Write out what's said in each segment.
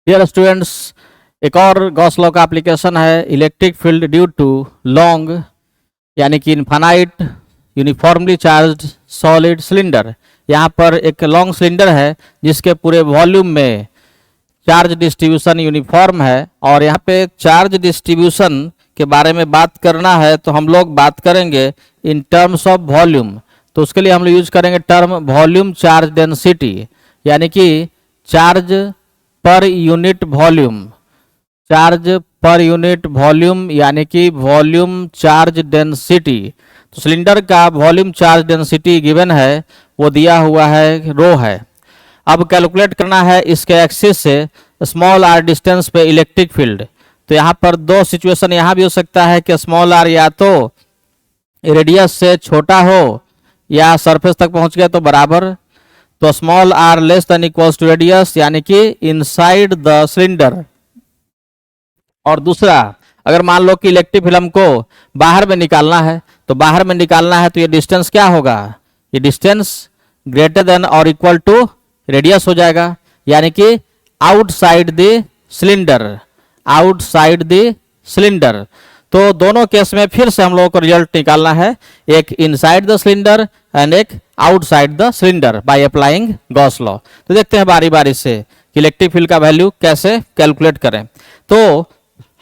Dear students, एक और Gauss law का एप्लीकेशन है electric field due to long यानी कि infinite uniformly charged solid cylinder. यहाँ पर एक लॉन्ग सिलेंडर है जिसके पूरे वॉल्यूम में चार्ज डिस्ट्रीब्यूशन यूनिफॉर्म है, और यहाँ पे चार्ज डिस्ट्रीब्यूशन के बारे में बात करना है तो हम लोग बात करेंगे इन टर्म्स ऑफ वॉल्यूम। तो उसके लिए हम लोग यूज करेंगे टर्म वॉल्यूम चार्ज डेंसिटी, यानी कि charge per unit volume, charge per unit volume यानी कि वॉल्यूम चार्ज डेंसिटी। तो सिलेंडर का वॉल्यूम चार्ज डेंसिटी गिवन है, वो दिया हुआ है रो है। अब कैलकुलेट करना है इसके एक्सिस से स्मॉल आर डिस्टेंस पे इलेक्ट्रिक फील्ड। तो यहाँ पर दो सिचुएशन यहाँ भी हो सकता है कि स्मॉल आर या तो रेडियस से छोटा हो या सरफेस तक पहुंच गया तो बराबर। तो small r less than equals to radius यानी कि इनसाइड द सिलेंडर। और दूसरा, अगर मान लो कि इलेक्ट्रिक फिल्म को बाहर में निकालना है तो बाहर में निकालना है तो ये डिस्टेंस क्या होगा, ये डिस्टेंस ग्रेटर देन और इक्वल टू रेडियस हो जाएगा, यानी कि outside the cylinder, outside the cylinder. तो दोनों केस में फिर से हम लोगों को रिजल्ट निकालना है, एक इनसाइड द सिलेंडर एंड एक outside the cylinder by applying Gauss law. तो देखते हैं बारी बारी से कि इलेक्ट्रिक फील्ड का वैल्यू कैसे कैलकुलेट करें। तो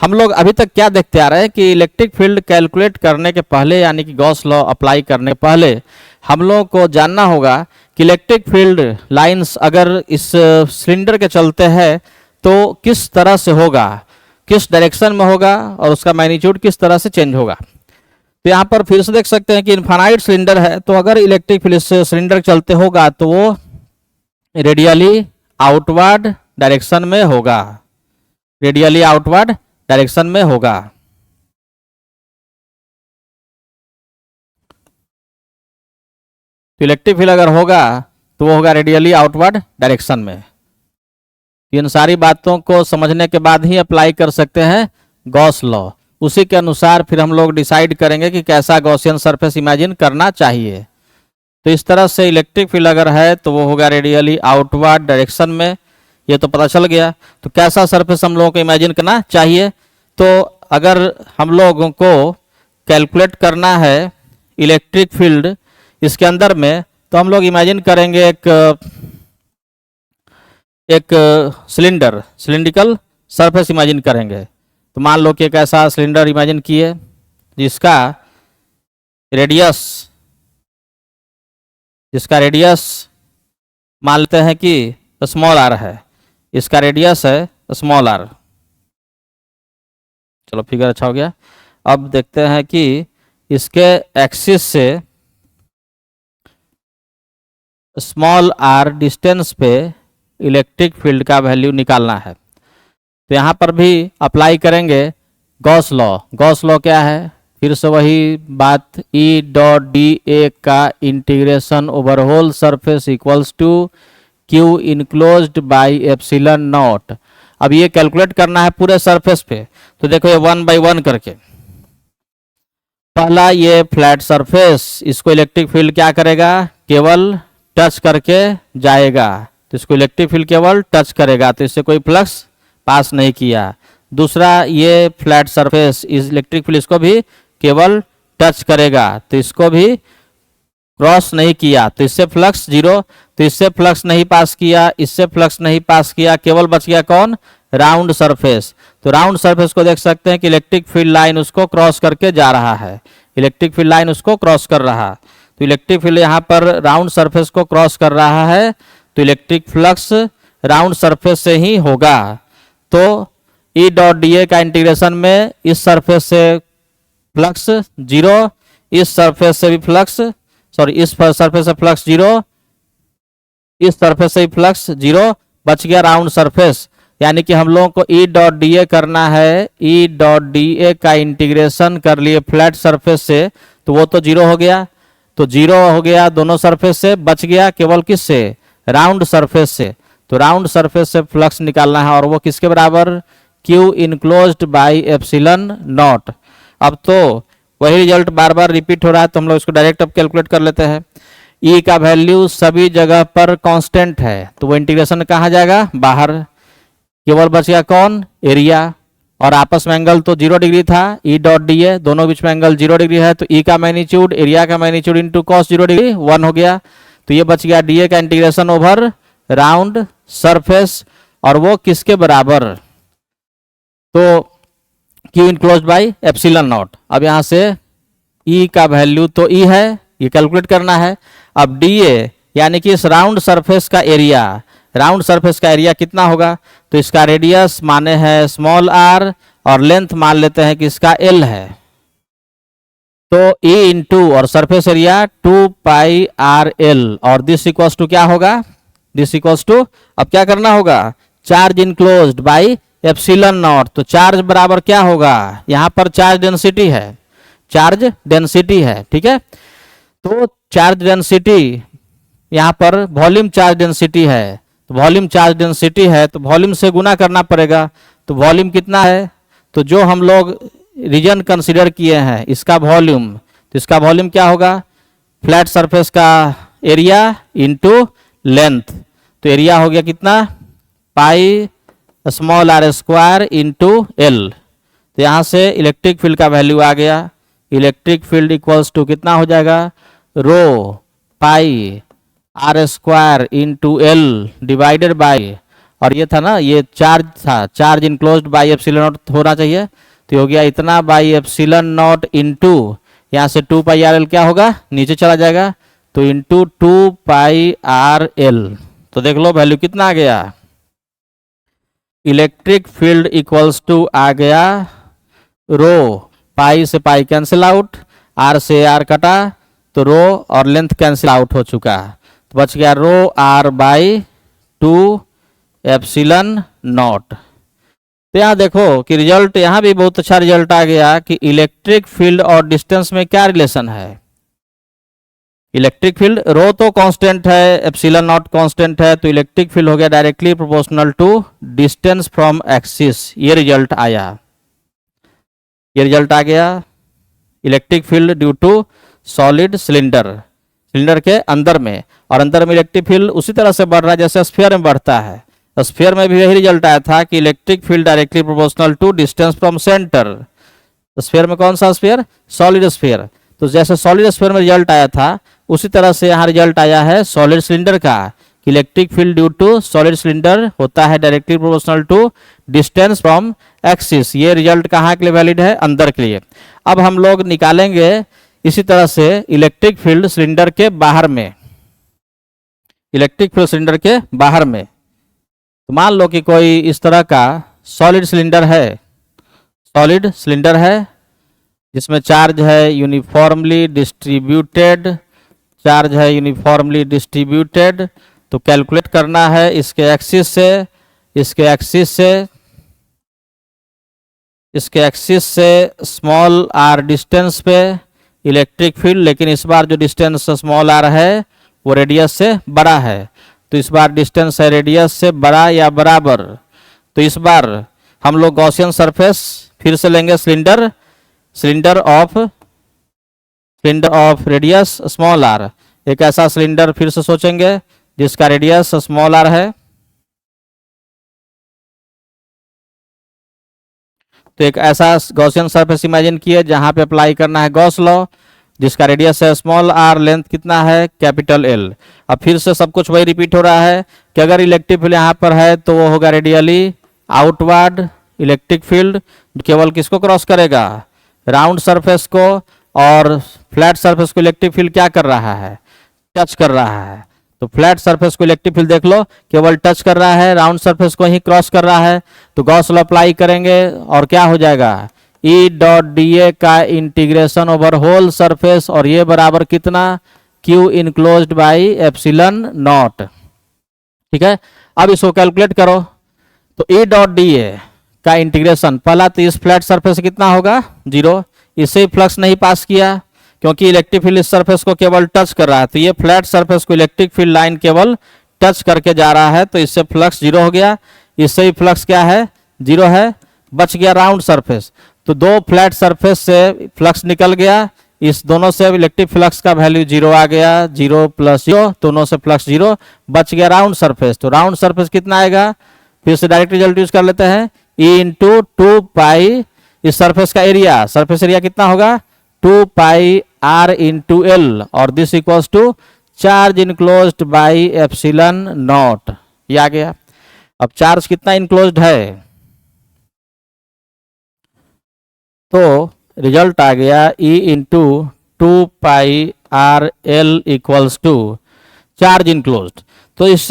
हम लोग अभी तक क्या देखते आ रहे हैं कि इलेक्ट्रिक फील्ड कैलकुलेट करने के पहले यानी कि गॉस लॉ अप्लाई करने के पहले हम लोगों को जानना होगा कि इलेक्ट्रिक फील्ड लाइंस अगर इस सिलेंडर के चलते हैं तो किस तरह से होगा, किस डायरेक्शन में होगा और उसका मैग्नीट्यूड किस तरह से चेंज होगा। तो यहाँ पर फिर से देख सकते हैं कि इनफाइनाइट सिलेंडर है, तो अगर इलेक्ट्रिक फील्ड से सिलेंडर चलते होगा तो वो रेडियली आउटवर्ड डायरेक्शन में होगा, रेडियली आउटवर्ड डायरेक्शन में होगा। तो इलेक्ट्रिक फील्ड अगर होगा तो वो होगा रेडियली आउटवर्ड डायरेक्शन में। इन सारी बातों को समझने के बाद ही अप्लाई कर सकते हैं गॉस लॉ। उसी के अनुसार फिर हम लोग डिसाइड करेंगे कि कैसा गॉसियन सरफेस इमेजिन करना चाहिए। तो इस तरह से इलेक्ट्रिक फील्ड अगर है तो वो होगा रेडियली आउटवर्ड डायरेक्शन में, ये तो पता चल गया। तो कैसा सरफेस हम लोगों को इमेजिन करना चाहिए, तो अगर हम लोगों को कैलकुलेट करना है इलेक्ट्रिक फील्ड इसके अंदर में, तो हम लोग इमेजिन करेंगे एक सिलेंडर, सिलिंड्रिकल सरफेस इमेजिन करेंगे। तो मान लो कि एक ऐसा सिलेंडर इमेजिन किए जिसका रेडियस मान लेते हैं कि स्मॉल आर है, इसका रेडियस है स्मॉल आर। चलो फिगर अच्छा हो गया। अब देखते हैं कि इसके एक्सिस से स्मॉल आर डिस्टेंस पे इलेक्ट्रिक फील्ड का वैल्यू निकालना है। तो यहाँ पर भी अप्लाई करेंगे गॉस लॉ। गॉस लॉ क्या है, फिर से वही बात, ई डॉट डी ए का integration over whole surface equals to q enclosed by epsilon not. अब ये कैलकुलेट करना है पूरे सरफेस पे। तो देखो ये 1 by 1 करके, पहला ये फ्लैट सरफेस, इसको इलेक्ट्रिक फील्ड क्या करेगा, केवल टच करके जाएगा। तो इसको इलेक्ट्रिक फील्ड केवल टच करेगा, तो इससे कोई फ्लक्स पास नहीं किया। दूसरा ये फ्लैट सरफेस, इस इलेक्ट्रिक फील्ड इसको भी केवल टच करेगा, तो इसको भी क्रॉस नहीं किया, तो इससे फ्लक्स जीरो। तो इससे फ्लक्स नहीं पास किया, इससे फ्लक्स नहीं पास किया, केवल बच गया कौन, राउंड सरफेस। तो राउंड सरफेस को देख सकते हैं कि इलेक्ट्रिक फील्ड लाइन उसको क्रॉस करके जा रहा है, इलेक्ट्रिक फील्ड लाइन उसको क्रॉस कर रहा। तो इलेक्ट्रिक फील्ड यहाँ पर राउंड सरफेस को क्रॉस कर रहा है, तो इलेक्ट्रिक फ्लक्स राउंड सरफेस से ही होगा। तो ई डॉट डी ए का इंटीग्रेशन में इस सरफेस से फ्लक्स जीरो, इस सरफेस से भी फ्लक्स, सॉरी इस सरफेस से फ्लक्स जीरो, इस सरफेस से फ्लक्स जीरो, बच गया राउंड सरफेस। यानी कि हम लोगों को ई डॉट डी ए करना है, ई डॉट डी ए का इंटीग्रेशन कर लिए फ्लैट सरफेस से, तो वो तो जीरो हो गया, तो जीरो हो गया दोनों सरफेस से, बच गया केवल किस से, राउंड सरफेस से। तो राउंड सरफेस से फ्लक्स निकालना है, और वो किसके बराबर, Q enclosed by epsilon not. अब तो वही रिजल्ट बार बार रिपीट हो रहा है, तो हम लोग इसको डायरेक्ट अब कैलकुलेट कर लेते हैं। ई का वैल्यू सभी जगह पर कांस्टेंट है, तो वो इंटीग्रेशन कहाँ जाएगा, बाहर। केवल बच गया कौन, एरिया, और आपस में एंगल तो 0 डिग्री था, ई डॉट डी ए, दोनों बीच में एंगल 0 डिग्री है, तो ई का मैग्नीट्यूड एरिया का मैग्नीट्यूड इंटू कॉस 0 डिग्री 1 हो गया। तो ये बच गया डी ए का इंटीग्रेशन ओवर राउंड सरफेस, और वो किसके बराबर, तो Q enclosed by epsilon not. अब यहाँ से ई का वैल्यू तो ई है, ये कैलकुलेट करना है। अब डी ए यानी कि इस राउंड सरफेस का एरिया, राउंड सरफेस का एरिया कितना होगा, तो इसका रेडियस माने है स्मॉल आर और लेंथ मान लेते हैं कि इसका एल है, तो E इंटू और surface area 2 pi r L, और दिस इक्वल्स टू क्या होगा, दिस इक्वल्स टू, अब क्या करना होगा, charge enclosed by epsilon not. तो चार्ज बराबर क्या होगा, यहां पर चार्ज डेंसिटी है, चार्ज डेंसिटी है, ठीक है। तो चार्ज डेंसिटी यहां पर वॉल्यूम चार्ज डेंसिटी है, तो वॉल्यूम चार्ज डेंसिटी है तो वॉल्यूम से गुना करना पड़ेगा। तो वॉल्यूम कितना है, तो जो हम लोग रीजन कंसीडर किए हैं इसका वॉल्यूम, तो इसका वॉल्यूम क्या होगा, फ्लैट सरफेस का एरिया इंटू लेंथ, तो एरिया हो गया कितना, pi small r square into l. तो यहाँ से इलेक्ट्रिक फील्ड का वैल्यू आ गया, इलेक्ट्रिक फील्ड इक्वल्स टू कितना हो जाएगा, rho pi r square into l divided by, और ये था ना, ये चार्ज था, charge enclosed by epsilon naught होना चाहिए, तो हो गया इतना बाई एप्सिलॉन नॉट इंटू, यहाँ से 2 पाई आर एल क्या होगा, नीचे चला जाएगा, तो इंटू 2 पाई आर एल। तो देख लो वैल्यू कितना आ गया, इलेक्ट्रिक फील्ड इक्वल्स टू आ गया रो, पाई से पाई कैंसिल आउट, आर से आर कटा, तो रो और लेंथ कैंसिल आउट हो चुका, तो बच गया रो आर बाई 2 एप्सिलॉन नॉट। तो यहाँ देखो कि रिजल्ट यहाँ भी बहुत अच्छा रिजल्ट आ गया कि इलेक्ट्रिक फील्ड और डिस्टेंस में क्या रिलेशन है, इलेक्ट्रिक फील्ड रो तो कांस्टेंट है, एप्सिलॉन नॉट कांस्टेंट है, तो इलेक्ट्रिक फील्ड हो गया directly proportional to distance from axis. ये रिजल्ट आया, ये रिजल्ट आ गया, electric field due to solid cylinder, cylinder के अंदर में, और अंदर में इलेक्ट्रिक फील्ड उसी तरह से बढ़ रहा है जैसे स्फीयर में बढ़ता है। स्फीयर में भी यही रिजल्ट आया था कि electric field directly proportional to distance from centre. Sphere में कौन सा स्फीयर, सॉलिड स्फीयर, तो जैसे सॉलिड स्फीयर में रिजल्ट आया था उसी तरह से यहाँ रिजल्ट आया है सॉलिड सिलेंडर का, electric field due to solid cylinder होता है directly proportional to distance from axis. ये रिजल्ट कहाँ के लिए वैलिड है, अंदर के लिए। अब हम लोग निकालेंगे इसी तरह से इलेक्ट्रिक फील्ड सिलेंडर के बाहर में, इलेक्ट्रिक फील्ड सिलेंडर के बाहर में। तो मान लो कि कोई इस तरह का सॉलिड सिलेंडर है, सॉलिड सिलेंडर है जिसमें चार्ज है यूनिफॉर्मली डिस्ट्रीब्यूटेड, चार्ज है यूनिफॉर्मली डिस्ट्रीब्यूटेड। तो कैलकुलेट करना है इसके एक्सिस से, इसके एक्सिस से, इसके एक्सिस से स्मॉल आर डिस्टेंस पे इलेक्ट्रिक फील्ड, लेकिन इस बार जो डिस्टेंस स्मॉल आर है वो रेडियस से बड़ा है, तो इस बार डिस्टेंस है रेडियस से बड़ा या बराबर। तो इस बार हम लोग गॉसियन सरफेस फिर से लेंगे, cylinder, cylinder of radius small r, एक ऐसा सिलेंडर फिर से सोचेंगे जिसका रेडियस स्मॉल आर है। तो एक ऐसा गॉसियन सरफेस इमेजिन किए जहां पे अप्लाई करना है गॉस लॉ, जिसका रेडियस है स्मॉल आर, लेंथ कितना है कैपिटल एल। अब फिर से सब कुछ वही रिपीट हो रहा है कि अगर इलेक्ट्रिक फील्ड यहाँ पर है तो वो होगा रेडियली आउटवर्ड इलेक्ट्रिक फील्ड, केवल किसको क्रॉस करेगा, राउंड सरफेस को, और फ्लैट सरफेस को इलेक्ट्रिक फील्ड क्या कर रहा है, टच कर रहा है। तो फ्लैट सरफेस को इलेक्ट्रिक फील्ड देख लो केवल टच कर रहा है, राउंड सरफेस को ही क्रॉस कर रहा है। तो गॉस लॉ अप्लाई करेंगे और क्या हो जाएगा, ई डॉट डी ए का इंटीग्रेशन ओवर होल सरफेस, और ये बराबर कितना, Q enclosed by epsilon not. ठीक है, अब इसको कैलकुलेट करो। तो ई डॉट डी ए का इंटीग्रेशन, पहला तो इस फ्लैट सरफेस से कितना होगा 0, इससे ही फ्लक्स नहीं पास किया क्योंकि इलेक्ट्रिक फील्ड इस सरफेस को केवल टच कर रहा है, तो ये फ्लैट सरफेस को इलेक्ट्रिक फील्ड लाइन केवल टच करके जा रहा है, तो इससे फ्लक्स 0 हो गया, इससे ही फ्लक्स क्या है 0 है, बच गया राउंड सरफेस। तो दो फ्लैट सरफेस से फ्लक्स निकल गया, इस दोनों से इलेक्ट्रिक फ्लक्स का वैल्यू 0 आ गया, 0 + 0 दोनों से फ्लक्स 0, बच गया राउंड सरफेस। तो राउंड सरफेस कितना आएगा, फिर से डायरेक्ट रिजल्ट यूज कर लेते हैं, ई इंटू 2 पाई इस सरफेस का एरिया, सरफेस एरिया कितना होगा 2 पाई आर इंटू एल, और this equals to charge enclosed by epsilon not. ये आ गया। अब चार्ज कितना इनक्लोज्ड है, तो रिजल्ट आ गया E into 2 pi r l equals to charge enclosed. तो इस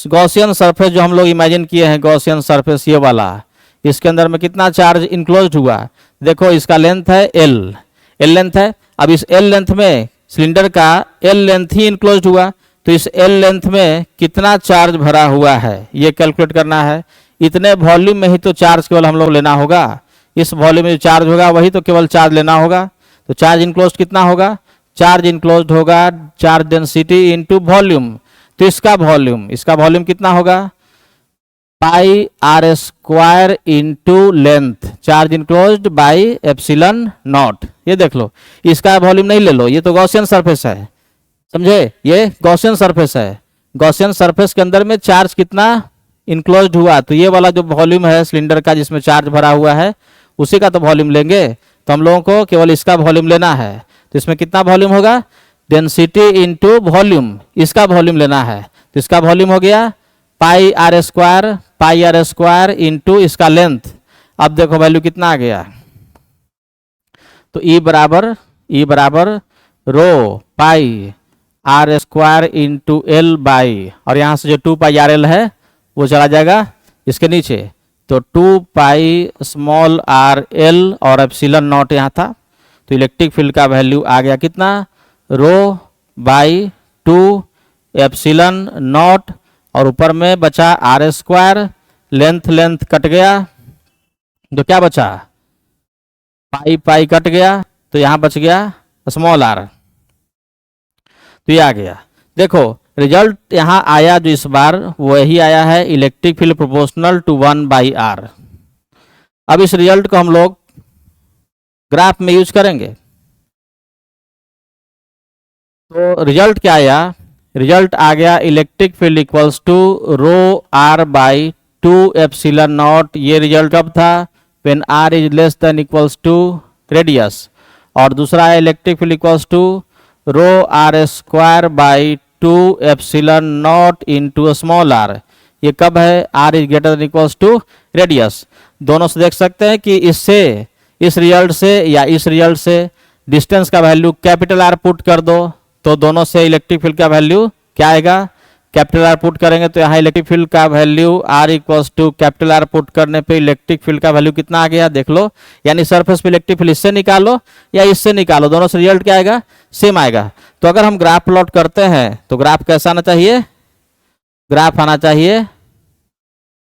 गॉसियन सरफेस जो हम लोग इमेजिन किए हैं, गॉसियन सरफेस ये वाला, इसके अंदर में कितना चार्ज इनक्लोज्ड हुआ, देखो इसका लेंथ है एल लेंथ है। अब इस एल लेंथ में सिलेंडर का एल लेंथ ही इनक्लोज्ड हुआ, तो इस एल लेंथ में कितना चार्ज भरा हुआ है ये कैलकुलेट करना है। इतने वॉल्यूम में ही तो चार्ज केवल हम लोग लेना होगा, इस वॉल्यूम में जो चार्ज होगा वही तो केवल चार्ज लेना होगा। तो चार्ज इनक्लोज्ड कितना होगा, चार्ज इनक्लोज्ड होगा चार्ज डेंसिटी इनटू वॉल्यूम। तो इसका वॉल्यूम कितना होगा, pi r square into length, charge enclosed by epsilon not. ये देख लो, इसका वॉल्यूम नहीं ले लो, ये तो गॉसियन सरफेस है, समझे, ये गॉसियन सरफेस है। गॉसियन सरफेस के अंदर में चार्ज कितना इनक्लोज्ड हुआ, तो ये वाला जो वॉल्यूम है सिलेंडर का जिसमें चार्ज भरा हुआ है उसी का तो वॉल्यूम लेंगे। तो हम लोगों को केवल इसका वॉल्यूम लेना है, तो इसमें कितना वॉल्यूम होगा, डेंसिटी इंटू वॉल्यूम, इसका वॉल्यूम लेना है। तो इसका वॉल्यूम हो गया पाई आर स्क्वायर इंटू इसका लेंथ। अब देखो वैल्यू कितना आ गया, तो E बराबर rho pi r square into l by, और यहाँ से जो 2 पाई आर एल है वो चला जाएगा इसके नीचे, तो 2 पाई स्मॉल आर एल और एप्सिलॉन नॉट यहाँ था। तो इलेक्ट्रिक फील्ड का वैल्यू आ गया कितना, रो बाई 2 एप्सिलॉन नॉट, और ऊपर में बचा आर स्क्वायर, लेंथ कट गया तो क्या बचा, पाई कट गया, तो यहाँ बच गया स्मॉल आर। तो ये आ गया। देखो रिजल्ट यहाँ आया जो इस बार वही आया है, electric field proportional to 1 by r. अब इस रिजल्ट को हम लोग ग्राफ में यूज करेंगे। तो रिजल्ट क्या आया, रिजल्ट आ गया electric field equals to rho r by 2 epsilon not. ये रिजल्ट कब था, when r is less than equals to radius. और दूसरा है electric field equals to rho r square by 2 epsilon not into small r. ये कब है, r is greater than equals to radius. दोनों से देख सकते हैं कि इससे इस रिजल्ट से या इस रिजल्ट से डिस्टेंस का वैल्यू कैपिटल आर पुट कर दो, तो दोनों से इलेक्ट्रिक फील्ड का वैल्यू क्या आएगा, कैपिटल आर पुट करेंगे तो यहाँ इलेक्ट्रिक फील्ड का value r equals to capital r put करने पे इलेक्ट्रिक फील्ड का वैल्यू कितना आ गया, देख लो। यानी सरफेस पे इलेक्ट्रिक फील्ड इससे निकालो या इससे निकालो, दोनों से रिजल्ट क्या आएगा, सेम आएगा। तो अगर हम ग्राफ प्लॉट करते हैं तो ग्राफ कैसा आना चाहिए, ग्राफ आना चाहिए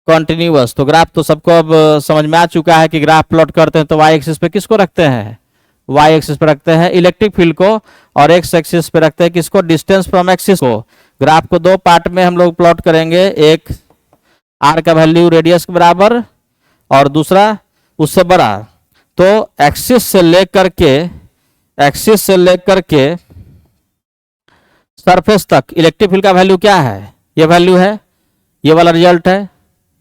कॉन्टिन्यूअस। तो ग्राफ तो सबको अब समझ में आ चुका है कि ग्राफ प्लॉट करते हैं तो वाई एक्सिस पे किसको रखते हैं, वाई एक्सिस पे रखते हैं इलेक्ट्रिक फील्ड को, और एक्स एक्सिस पे रखते हैं किसको, डिस्टेंस फ्रॉम एक्सिस को। ग्राफ को 2 पार्ट में हम लोग प्लॉट करेंगे, एक आर का वैल्यू रेडियस के बराबर और दूसरा उससे बड़ा। तो एक्सिस से लेकर के सरफेस तक इलेक्ट्रिक फील्ड का वैल्यू क्या है, ये वैल्यू है, ये वाला रिजल्ट है।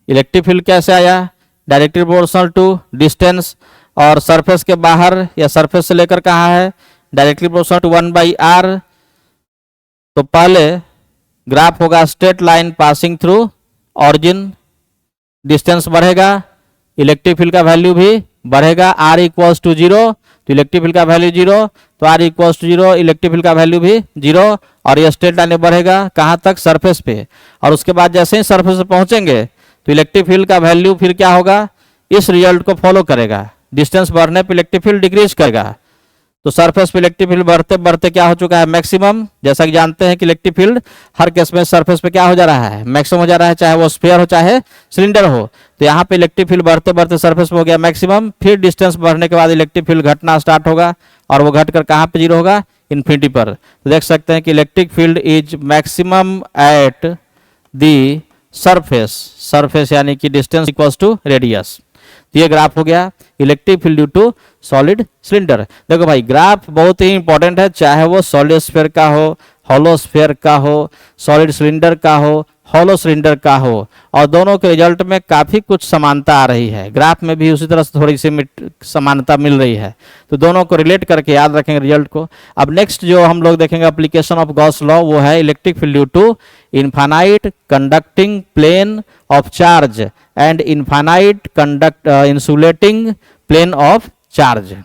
इलेक्ट्रिक फील्ड कैसे आया, डायरेक्टली प्रोपोर्शनल टू डिस्टेंस, और सरफेस के बाहर या सरफेस से लेकर कहाँ है, directly proportional to 1 by r. तो पहले ग्राफ होगा straight line passing through origin, distance बढ़ेगा, इलेक्ट्रिक फील्ड का वैल्यू भी बढ़ेगा, आर इक्वल्स टू 0, तो इलेक्ट्रिक फील्ड का वैल्यू 0, तो r equals to 0, electric field का वैल्यू भी 0, और ये स्ट्रेट लाइन बढ़ेगा कहाँ तक, सरफेस पे। और उसके बाद जैसे ही सरफेस पे पहुंचेंगे तो इलेक्ट्रिक फील्ड का वैल्यू फिर क्या होगा, इस रिजल्ट को फॉलो करेगा, डिस्टेंस बढ़ने पे इलेक्ट्रिक फील्ड डिक्रीज करेगा। तो सरफेस पे इलेक्ट्रिक फील्ड बढ़ते बढ़ते क्या हो चुका है, मैक्सिमम। जैसा कि जानते हैं कि इलेक्ट्रिक फील्ड हर केस में सरफेस पे क्या हो जा रहा है, मैक्सिमम हो जा रहा है, चाहे वो स्फीयर हो चाहे सिलेंडर हो। तो यहाँ पे इलेक्ट्रिक फील्ड बढ़ते बढ़ते सरफेस पे हो गया मैक्सिमम, फिर डिस्टेंस बढ़ने के बाद इलेक्ट्रिक फील्ड घटना स्टार्ट होगा, और वो घटकर कहाँ पे 0 होगा, इन्फिनिटी पर। तो देख सकते हैं कि electric field is maximum at the surface यानी कि डिस्टेंस इक्वल्स टू रेडियस। तो ये ग्राफ हो गया electric field due to solid cylinder. देखो भाई ग्राफ बहुत ही इंपॉर्टेंट है, चाहे वो सॉलिड स्फीयर का हो, हॉलो स्फीयर का हो, सॉलिड सिलेंडर का हो, हॉलो सिलेंडर का हो, और दोनों के रिजल्ट में काफ़ी कुछ समानता आ रही है, ग्राफ में भी उसी तरह से थोड़ी सी समानता मिल रही है। तो दोनों को रिलेट करके याद रखेंगे रिजल्ट को। अब नेक्स्ट जो हम लोग देखेंगे एप्लीकेशन ऑफ गॉस लॉ, वो है electric field due to infinite conducting plane of charge and infinite insulating plane of charge.